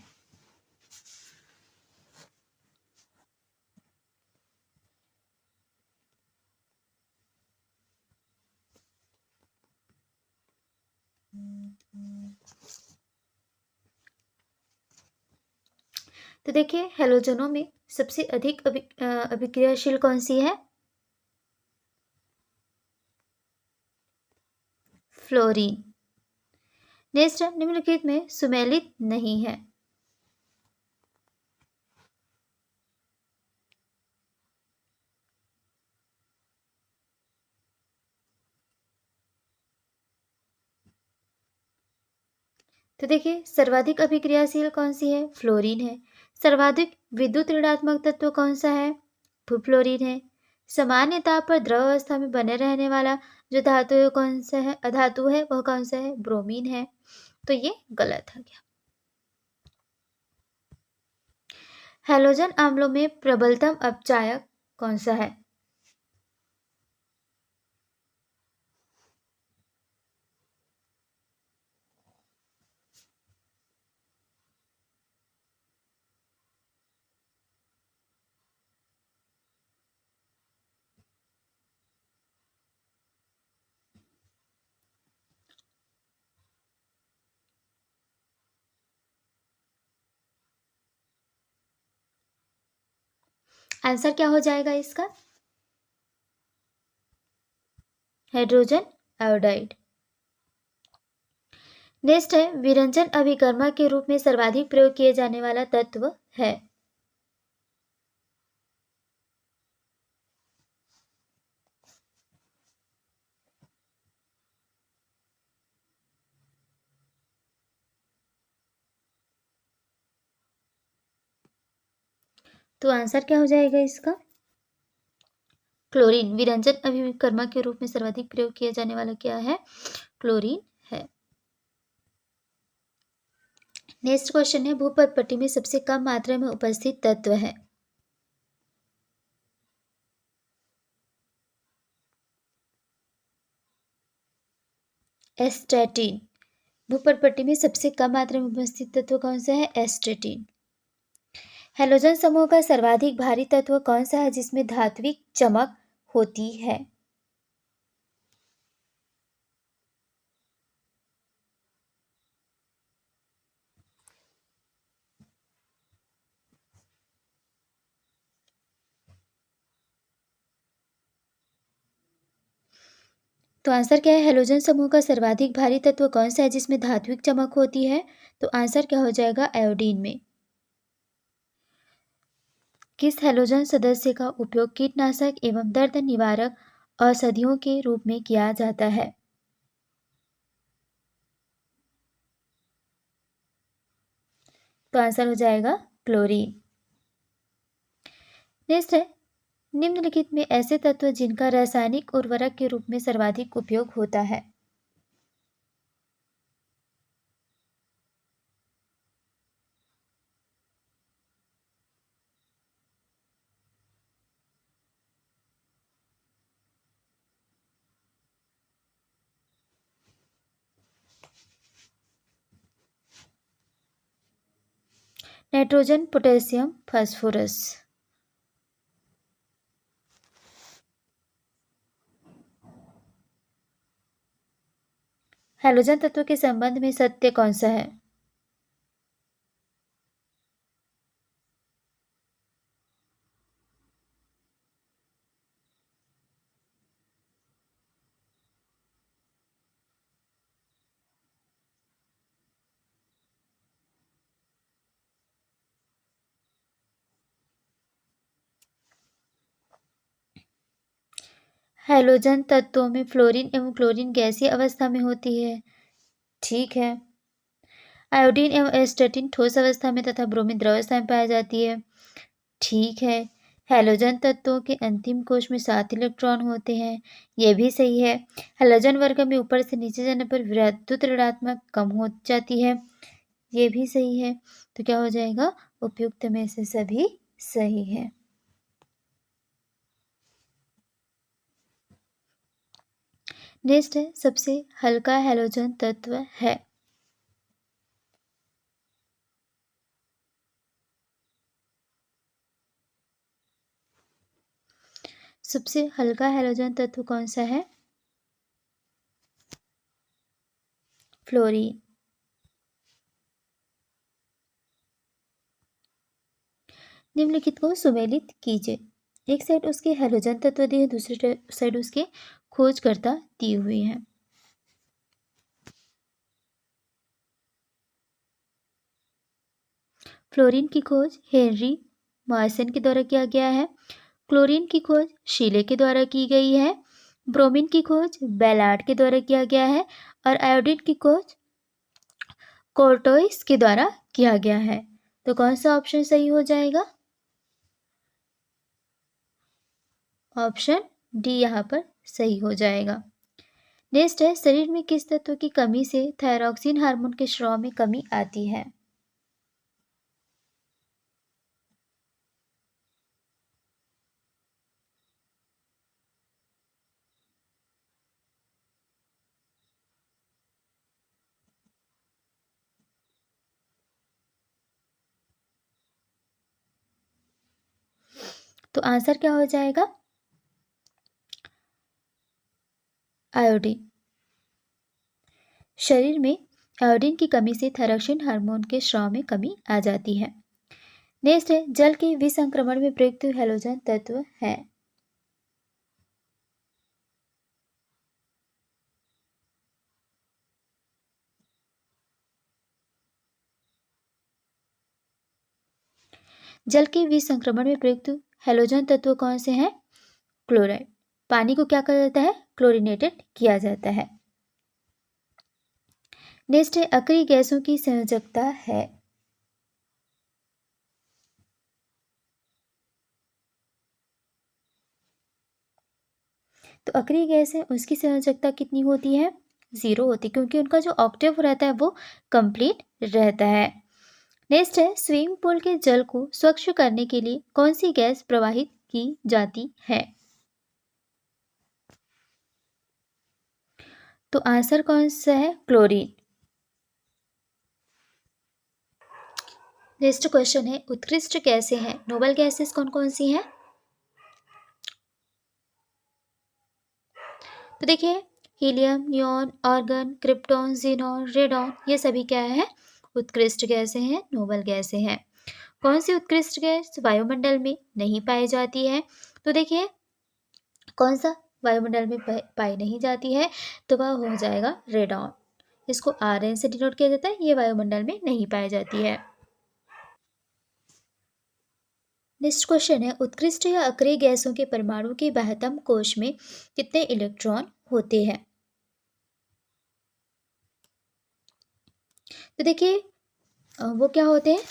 तो देखिए हैलोजनों में सबसे अधिक अभिक्रियाशील कौन सी है? फ्लोरीन। नेक्स्ट निम्नलिखित में सुमेलित नहीं है। तो देखिए सर्वाधिक अभिक्रियाशील कौन सी है? फ्लोरीन है। सर्वाधिक विद्युत ऋणात्मक तत्व कौन सा है? फ्लोरीन है। सामान्य ताप पर द्रव अवस्था में बने रहने वाला जो धातु है कौन सा है? अधातु है वह कौन सा है? ब्रोमीन है। तो ये गलत हो गया। हैलोजन अम्लों में प्रबलतम अपचायक कौन सा है? आंसर क्या हो जाएगा इसका? Hydrogen iodide. नेक्स्ट है, विरंजन अभिकर्मक के रूप में सर्वाधिक प्रयोग किए जाने वाला तत्व है। तो आंसर क्या हो जाएगा इसका? क्लोरीन। विरंजन अभिकर्मक के रूप में सर्वाधिक प्रयोग किया जाने वाला क्या है? क्लोरीन है। नेक्स्ट क्वेश्चन है, भूपटपट्टी में सबसे कम मात्रा में उपस्थित तत्व है। एस्टेटिन। भूपटपट्टी में सबसे कम मात्रा में उपस्थित तत्व कौन सा है? एस्टेटिन। हैलोजन समूह का सर्वाधिक भारी तत्व कौन सा है जिसमें धात्विक चमक होती है? तो आंसर क्या है? हैलोजन समूह का सर्वाधिक भारी तत्व कौन सा है जिसमें धात्विक चमक होती है? तो आंसर क्या हो जाएगा? आयोडीन में। किस हैलोजन सदस्य का उपयोग कीटनाशक एवं दर्द निवारक औषधियों के रूप में किया जाता है? तो आंसर हो जाएगा क्लोरीन। नेक्स्ट है, निम्नलिखित में ऐसे तत्व जिनका रासायनिक उर्वरक के रूप में सर्वाधिक उपयोग होता है। Nitrogen, potassium, phosphorus. हैलोजन तत्व के संबंध में सत्य कौन सा है? हैलोजन तत्वों में फ्लोरीन एवं क्लोरीन गैसीय अवस्था में होती है। ठीक है। आयोडीन एवं एस्टेटिन ठोस अवस्था में तथा ब्रोमीन द्रव अवस्था में पाई जाती है। ठीक है। हैलोजन तत्वों के अंतिम कोश में 7 इलेक्ट्रॉन होते हैं। यह भी सही है। हैलोजन वर्ग में ऊपर से नीचे जाने पर विद्युत ऋणात्मक कम हो जाती है। ये भी सही है। तो क्या हो जाएगा? उपयुक्त में से सभी सही है। नेक्स्ट है, सबसे हल्का हैलोजन तत्व है। सबसे हल्का हैलोजन तत्व कौन सा है? फ्लोरीन। निम्नलिखित को सुमेलित कीजिए। एक साइड उसके हैलोजन तत्व दिए, दूसरी साइड उसके खोजकर्ता दिए हुए हैं। फ्लोरीन की खोज हेनरी मॉरिसन के द्वारा किया गया है। क्लोरीन की खोज शीले के द्वारा की गई है। ब्रोमीन की खोज बेलार्ड के द्वारा किया गया है और आयोडीन की खोज कोर्टोइस के द्वारा किया गया है। तो कौन सा ऑप्शन सही हो जाएगा? ऑप्शन डी यहाँ पर सही हो जाएगा। नेक्स्ट है, शरीर में किस तत्व की कमी से थायरॉक्सिन हार्मोन के स्राव में कमी आती है? तो आंसर क्या हो जाएगा? आयोडीन। शरीर में आयोडीन की कमी से थायरॉक्सिन हार्मोन के स्राव में कमी आ जाती है। नेक्स्ट है जल के विसंक्रमण में प्रयुक्त हैलोजन तत्व है। जल के विसंक्रमण में प्रयुक्त हैलोजन तत्व कौन से हैं? क्लोराइड। पानी को क्या कहा जाता है? क्लोरीनेटेड किया जाता है। नेक्स्ट है अक्रिय गैसों की संयोजकता है। तो अक्रिय गैस है उसकी संयोजकता कितनी होती है? 0 होती है, क्योंकि उनका जो ऑक्टेव रहता है वो कंप्लीट रहता है। नेक्स्ट है स्विमिंग पूल के जल को स्वच्छ करने के लिए कौन सी गैस प्रवाहित की जाती है? तो आंसर कौन सा है? क्लोरीन। नेक्स्ट क्वेश्चन है उत्कृष्ट गैसें हैं, नोबल गैसेस कौन कौन सी हैं? तो देखिए helium, neon, argon, krypton, xenon, radon, ये सभी क्या है? उत्कृष्ट गैसें हैं, नोबल गैसें हैं। कौन सी उत्कृष्ट गैस वायुमंडल में नहीं पाई जाती है? तो देखिए कौन सा वायुमंडल में पाई नहीं जाती है? तो वह हो जाएगा रेडॉन। इसको Rn से डिनोट किया जाता है, ये वायुमंडल में नहीं पाई जाती है। नेक्स्ट क्वेश्चन है उत्कृष्ट या अक्रिय गैसों के परमाणु के बाह्यतम कोश में कितने इलेक्ट्रॉन होते हैं? तो देखिए वो क्या होते हैं,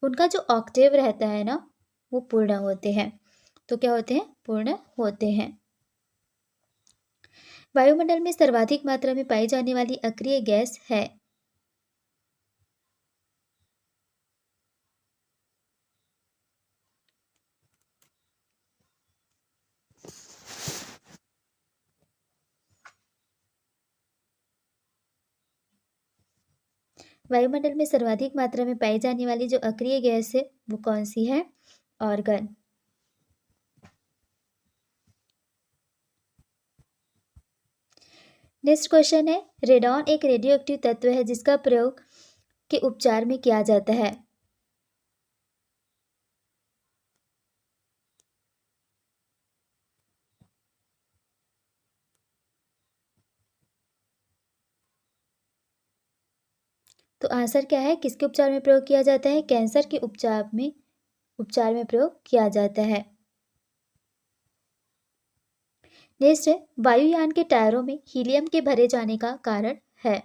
उनका जो ऑक्टेव रहता है ना वो पूर्ण होते हैं। तो क्या होते हैं? पूर्ण होते हैं। वायुमंडल में सर्वाधिक मात्रा में पाई जाने वाली अक्रिय गैस है? वायुमंडल में सर्वाधिक मात्रा में पाई जाने वाली जो अक्रिय गैस है वो कौन सी है? ऑर्गन। नेक्स्ट क्वेश्चन है रेडॉन एक रेडियोएक्टिव तत्व है जिसका प्रयोग के उपचार में किया जाता है। तो आंसर क्या है? किसके उपचार में प्रयोग किया जाता है? कैंसर के उपचार में प्रयोग किया जाता है। नेक्स्ट है वायुयान के टायरों में हीलियम के भरे जाने का कारण है?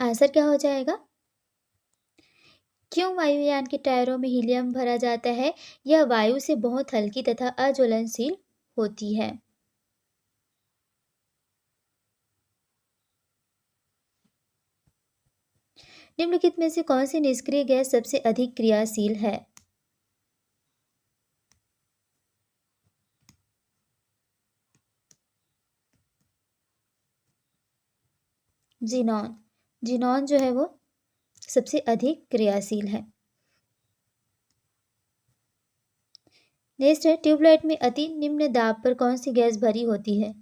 आंसर क्या हो जाएगा? क्यों वायुयान के टायरों में हीलियम भरा जाता है? यह वायु से बहुत हल्की तथा अज्वलनशील होती है। निम्नलिखित में से कौन सी निष्क्रिय गैस सबसे अधिक क्रियाशील है? जीनॉन। जीनॉन जो है वो सबसे अधिक क्रियाशील है। नेक्स्ट है ट्यूबलाइट में अति निम्न दाब पर कौन सी गैस भरी होती है?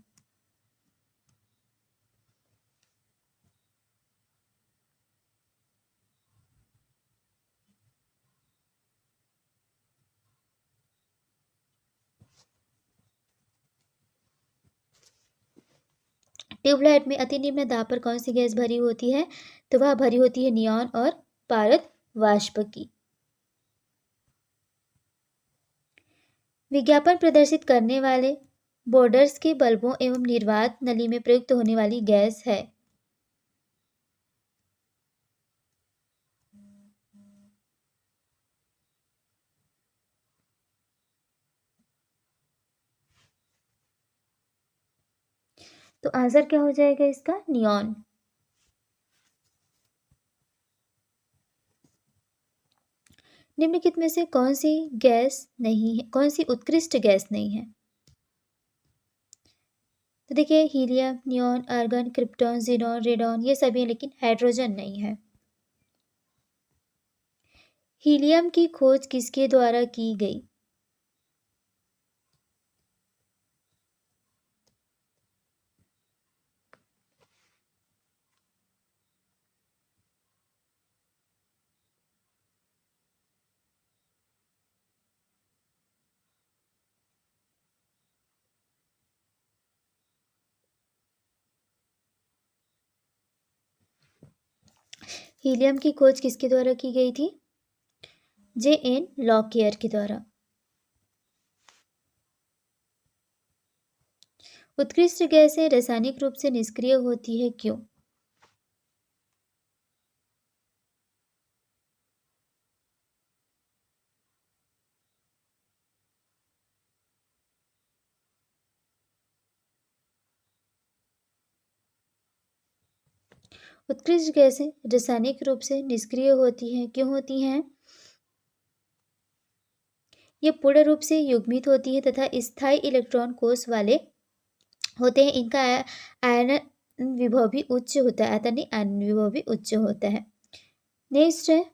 ट्यूबलाइट में अति निम्न दाब पर कौन सी गैस भरी होती है? तो वह भरी होती है नियॉन और पारद वाष्प की। विज्ञापन प्रदर्शित करने वाले बोर्डर्स के बल्बों एवं निर्वात नली में प्रयुक्त होने वाली गैस है? तो आंसर क्या हो जाएगा इसका? नियॉन। निम्नलिखित में से कौन सी गैस नहीं है, कौन सी उत्कृष्ट गैस नहीं है? तो देखिए helium, neon, argon, krypton, xenon, radon, ये सभी हैं, लेकिन हाइड्रोजन नहीं है। हीलियम की खोज किसके द्वारा की गई? हीलियम की खोज किसके द्वारा की गई थी? J.N. लॉकियर के द्वारा। उत्कृष्ट गैसें रासायनिक रूप से निष्क्रिय होती है, क्यों? उत्कृष्ट गैसें रासायनिक रूप से निष्क्रिय होती हैं, क्यों होती हैं? ये पूर्ण रूप से युग्मित होती है तथा स्थायी इलेक्ट्रॉन कोष वाले होते हैं। इनका आयनन विभव भी उच्च होता है, आयतन नहीं, आयनन विभव भी उच्च होता है। नेक्स्ट है,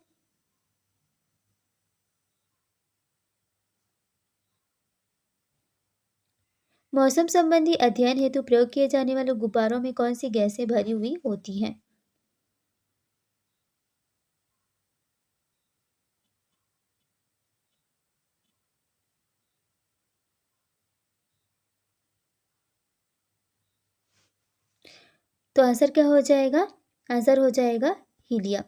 मौसम संबंधी अध्ययन हेतु प्रयोग किए जाने वाले गुब्बारों में कौन सी गैसें भरी हुई होती हैं? तो आंसर क्या हो जाएगा? आंसर हो जाएगा हीलियम।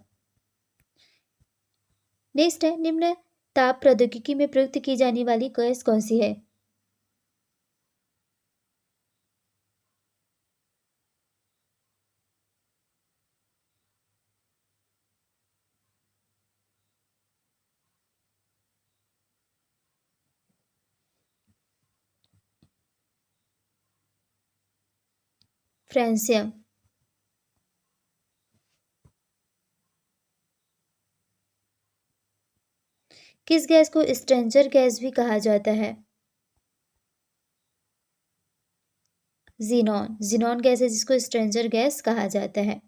नेक्स्ट है, निम्न ताप प्रौद्योगिकी में प्रयुक्त की जाने वाली गैस कौन सी है? फ्रांसियम। किस गैस को स्ट्रेंजर गैस भी कहा जाता है? जीनॉन। जीनॉन गैस है जिसको स्ट्रेंजर गैस कहा जाता है।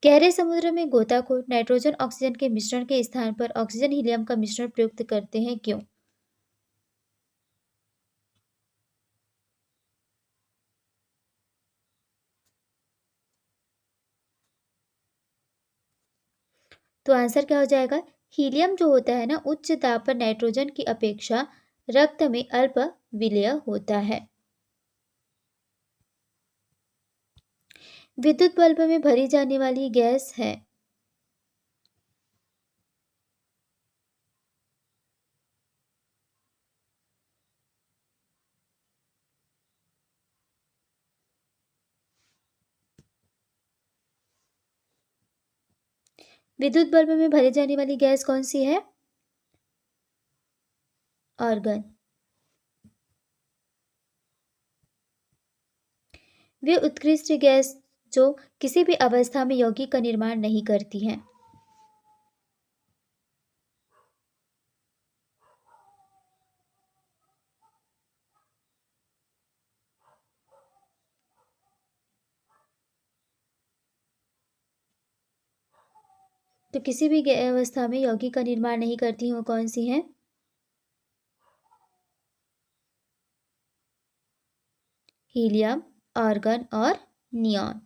गहरे समुद्र में गोताखोर नाइट्रोजन ऑक्सीजन के मिश्रण के स्थान पर ऑक्सीजन हीलियम का मिश्रण प्रयुक्त करते हैं, क्यों? तो आंसर क्या हो जाएगा? हीलियम जो होता है ना, उच्च दाब पर नाइट्रोजन की अपेक्षा रक्त में अल्प विलेय होता है। विद्युत बल्ब में भरी जाने वाली गैस है। विद्युत बल्ब में भरी जाने वाली गैस कौन सी है? आर्गन। वे उत्कृष्ट गैस जो किसी भी अवस्था में यौगिक का निर्माण नहीं करती हैं। तो किसी भी अवस्था में यौगिक का निर्माण नहीं करती हैं, वो कौन सी हैं? हीलियम, आर्गन और नियॉन।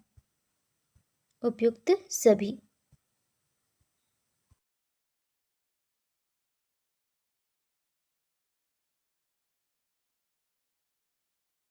उपयुक्त सभी।